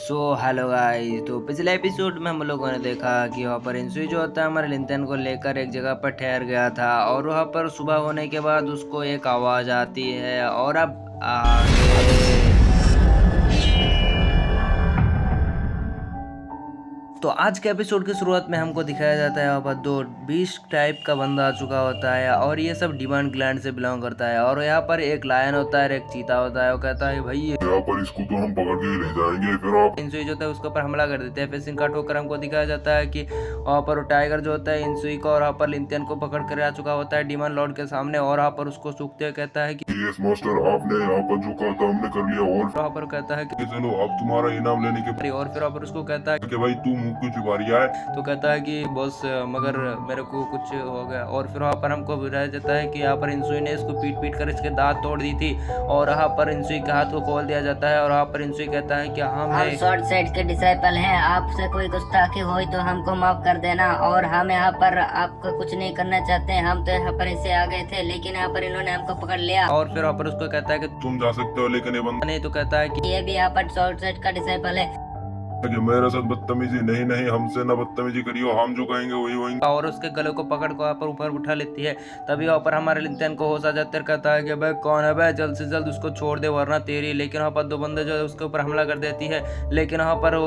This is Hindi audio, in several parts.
Hello guys. तो पिछले एपिसोड में हम लोगों ने देखा कि वहाँ पर इंसुई जो होता है हमारे लिंथन को लेकर एक जगह पर ठहर गया था और वहाँ पर सुबह होने के बाद उसको एक आवाज़ आती है और अब आगे। तो आज के एपिसोड की शुरुआत में हमको दिखाया जाता है यहाँ पर दो 20 टाइप का बंदा आ चुका होता है और ये सब डिमांड ग्लैंड से बिलोंग करता है और यहाँ पर एक लायन होता है, एक चीता होता है। वो कहता है भाई यहाँ पर इसको तो हम पकड़ के ही ले जाएंगे। फिर आप इंसुई जो होता है उसके ऊपर हमला कर देते हैं। फिर सिंह का ठोकर हमको दिखाया जाता है कि वहाँ पर टाइगर जो होता है इंसुई को और वहाँ पर लिंथियन को पकड़ कर आ चुका होता है डिमन लॉर्ड के सामने और वहाँ पर उसको सूखते हुए कहता है कि यस मास्टर, आपने यहाँ पर जो कहा था हमने कर लिया। और वहाँ पर कहता है कि चलो अब तुम्हारा इनाम लेने के और फिर वहाँ पर उसको कहता है कि भाई तू मुंह क्यों छुपा रिया है। तो कहता है कि बॉस मगर मेरे को कुछ हो गया। और फिर वहाँ पर हमको बताया जाता है कि यहाँ पर इंसुई ने इसको पीट पीट कर इसके दांत तोड़ दी थी और यहाँ पर इंसुई के हाथ को खोल दिया जाता है और वहाँ पर इंसुई कहता है कि हम मैं शॉर्ट साइड के डिसाइपल हैं, आपसे कोई गुस्ताखी हो तो हमको माफ कर देना। और हम यहाँ पर आपको कुछ नहीं करना चाहते, हम तो यहाँ पर इससे आ गए थे लेकिन यहाँ पर इन्होंने हमको पकड़ लिया। और फिर वहाँ पर उसको कहता है कि तुम जा सकते हो लेकिन ये बंदा नहीं, तो कहता है कि ये भी यहाँ पर शॉर्ट साइड का डिसाइपल है। कि मेरे साथ बदतमीजी नहीं नहीं, हमसे ना बदतमीजी करियो, हम जो कहेंगे वही वही। और उसके गले को पकड़ को वहाँ पर ऊपर उठा लेती है। तभी वहाँ पर हमारे लिंथन को होश आ जाता है, कहता है कि भाई कौन है भाई, जल्द से जल्द उसको छोड़ दे वरना तेरी। लेकिन वहाँ पर दो बंदे जो है उसके ऊपर हमला कर देती है। लेकिन वहाँ पर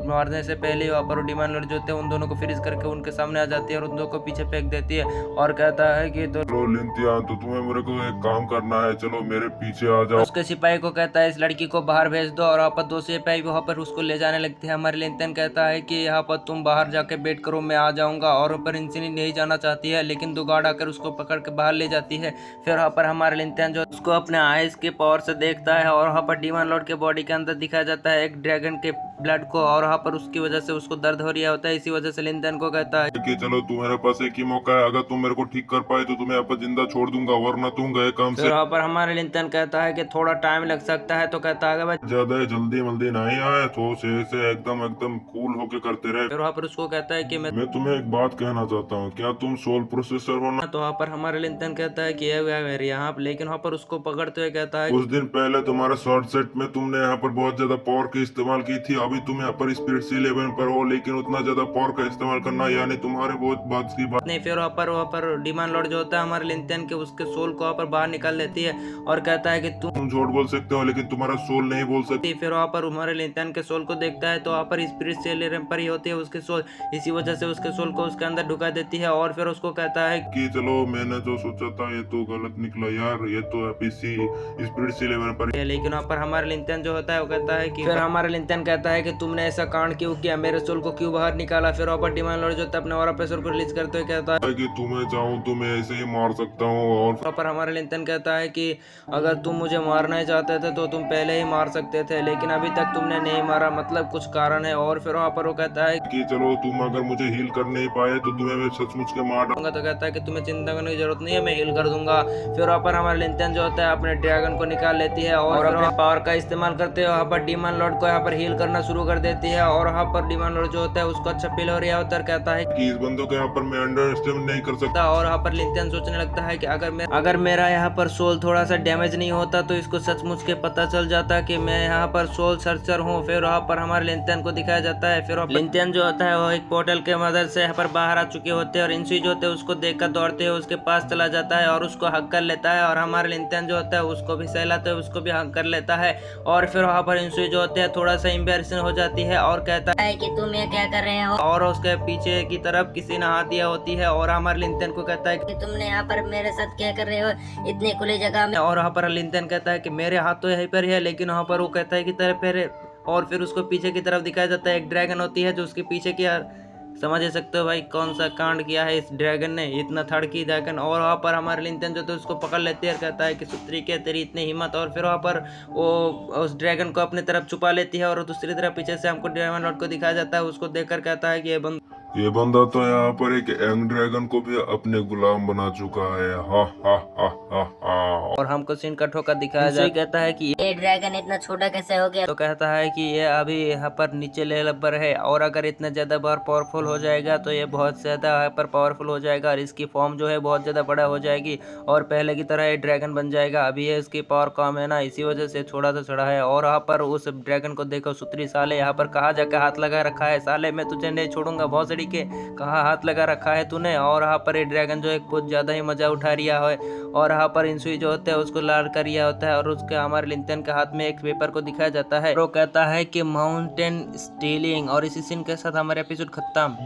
मारने से पहले वहाँ पर डिमांड लॉर्ड जो होते हैं उन दोनों को फ्रीज करके उनके सामने आ जाती है और उन दोनों को पीछे फेंक देती है और कहता है कि तो चलो लिंथिया, तो तुम्हें मेरे को एक काम करना है, चलो मेरे पीछे आ जाओ। उसके सिपाही को कहता है इस लड़की को बाहर भेज दो और वहाँ पर दो सिपाही वहाँ पर उसको ले जाने लगते हैं। हमारे लिंथन कहता है कि यहाँ पर तुम बाहर जाके वेट करो, मैं आ जाऊंगा। और ऊपर इंसिनी नहीं जाना चाहती है लेकिन दो गार्ड आकर उसको पकड़ के बाहर ले जाती है। फिर वहाँ पर हमारे लिंथन जो उसको अपने आइज के पावर से देखता है और वहाँ पर डिमन लॉर्ड के बॉडी के अंदर दिखाया जाता है एक ड्रैगन के ब्लड को और वहाँ पर उसकी वजह से उसको दर्द हो रहा होता है। इसी वजह से लिंथन को कहता है कि चलो तुम्हारे पास एक ही मौका है, अगर तुम मेरे को ठीक कर पाए तो तुम्हें यहाँ पर जिंदा छोड़ दूंगा, वरना तुम गए काम फिर से। वहाँ पर हमारे लिंथन कहता है कि थोड़ा टाइम लग सकता है। तो कहता है भाई ज्यादा जल्दी मल्दी नहीं आए तो से एकदम एकदम कूल होके करते रहे। फिर वहाँ पर उसको कहता है कि मैं तुम्हें एक बात कहना चाहता हूँ, क्या तुम सोल प्रोसेसर हो ना? तो वहाँ पर हमारे लिंथन कहता है कि यहाँ लेकिन वहाँ पर उसको पकड़ते हुए कहता है कुछ दिन पहले तुम्हारे शॉर्ट सेट में तुमने यहाँ पर बहुत ज्यादा पावर की इस्तेमाल की थी, अभी तुम यहाँ पर स्पीड सी लेवल पर हो लेकिन उतना ज्यादा पावर का इस्तेमाल करना यानी तुम्हारे बहुत बात की बात नहीं। फिर वहाँ पर डिमांड लॉर्ड जो होता है हमारे लिंथन के उसके सोल को वहाँ पर बाहर निकाल लेती है और कहता है कि तुम झूठ बोल सकते हो लेकिन तुम्हारा सोल नहीं बोल सकती। फिर वहाँ पर हमारे लिंथन के सोल को देखता है तो वहाँ पर स्पिरिट से लेवल पर ही होती है उसके सोल। इसी वजह से उसके सोल को उसके अंदर ढुका देती है और फिर उसको कहता है कि चलो मैंने जो सोचा था ये तो गलत निकला यार, ये तो पीसी स्पीड सी लेवल पर। लेकिन वहाँ पर हमारे लिंथन जो होता है वो कहता है कि फिर हमारे लिंथन कहता है कि तुमने ऐसा कांड क्यों किया, मेरे सोल को क्यों बाहर निकाला। फिर वहाँ पर डिमांड लॉर्ड जो होता है अपने और पैसों को रिलीज करते हुए कहता है कि तुम्हें चाहूँ तो मैं ऐसे ही मार सकता हूँ। और वहाँ पर हमारे लिंथन कहता है कि अगर तुम मुझे मारना ही चाहते थे तो तुम पहले ही मार सकते थे लेकिन अभी तक तुमने नहीं मारा, मतलब कुछ कारण है। और फिर वहाँ पर वो कहता है कि चलो तुम अगर मुझे हील कर नहीं पाए तो तुम्हें मैं सचमुच के मार तो कहता है कि तुम्हें चिंता करने की जरूरत नहीं है, मैं हील कर दूंगा। फिर वहाँ पर हमारे लिंथन जो होता है अपने ड्रैगन को निकाल लेती है और अपने पावर का इस्तेमाल करते हुए वहाँ पर डिमन लॉर्ड को यहाँ पर हील करना शुरू कर देती है और वहाँ पर डिमन लॉर्ड जो होता है उसको अच्छा फील हो रहा होता है, कहता है कि इस बंदों को यहाँ पर मैं अंडरस्टैंड नहीं कर सकता। और वहाँ पर लिंथन सोचने लगता है कि अगर मेरा यहाँ पर सोल थोड़ा सा डैमेज नहीं होता तो इसको सचमुच के पता चल जाता कि मैं यहाँ पर सोल सर्चर हूँ। फिर वहाँ पर हमारे लिंथन को दिखाया जाता है। फिर लिंथन जो होता है वो एक पोर्टल के मदद से यहाँ पर बाहर आ चुके होते हैं और इंसुई जो होते हैं उसको देखकर दौड़ते हुए उसके पास चला जाता है और उसको हक कर लेता है और हमारे लिंथन जो होता है उसको भी सहलाते हुए उसको भी हक कर लेता है। और फिर वहाँ पर इंसुई जो होते हैं थोड़ा सा एम्बैरेसिंग हो जाती है और कहता है कि तुम ये क्या कर रहे हो, और उसके पीछे की तरफ किसी ने हाथ दिया होती है और हमारे लिंथन को कहता है कि तुमने यहाँ पर मेरे साथ क्या कर रहे हो इतनी खुली जगह में। और वहाँ पर लिंथन कहता है कि मेरे हाथ तो यहीं पर ही है लेकिन वहाँ पर वो कहता है कि तेरे पैर। और फिर उसको पीछे की तरफ दिखाया जाता है एक ड्रैगन होती है जो उसके पीछे की समझ सकते हो भाई कौन सा कांड किया है इस ड्रैगन ने, इतना थड़की ड्रैगन। और वहाँ पर हमारे लिंथन जो तो उसको पकड़ लेती है और कहता है कि सुत्री के तेरी इतनी हिम्मत। और फिर वहाँ पर वो उस ड्रैगन को अपनी तरफ छुपा लेती है और दूसरी तरफ पीछे से हमको डिमन लॉर्ड को दिखाया जाता है, उसको देखकर कहता है कि ये बंद ये बंदा तो यहाँ पर एक यंग ड्रैगन को भी अपने गुलाम बना चुका है। हा हा हा हा हा। और हमको सीन का ठोका दिखाया जाए, कहता है कि ये ड्रैगन इतना छोटा कैसे हो गया? तो कहता है कि ये अभी यहाँ पर नीचे लेवल पर है और अगर इतना ज्यादा बार पावरफुल हो जाएगा तो ये बहुत ज्यादा हाइपर पावरफुल हो जाएगा और इसकी फॉर्म जो है बहुत ज्यादा बड़ा हो जाएगी और पहले की तरह ये ड्रैगन बन जाएगा। अभी ये इसकी पावर कम है ना, इसी वजह से थोड़ा सा चढ़ा है। और यहाँ पर उस ड्रैगन को देखो, सुतरी साले यहाँ पर कहाँ जाकर हाथ लगा रखा है। साले मैं तुझे नहीं छोड़ूंगा भौसड़ी के, कहाँ हाथ लगा रखा है तूने। और यहाँ पर ये ड्रैगन जो है कुछ ज्यादा ही मजा उठा रिया है और यहाँ पर इंसुई जो होता है उसको लाल कर रिया होता है और उसके हमारे लिंटन के हाथ में एक पेपर को दिखाया जाता है। वो कहता है कि माउंटेन स्टीलिंग और इसी सीन के साथ हमारा एपिसोड खत्म।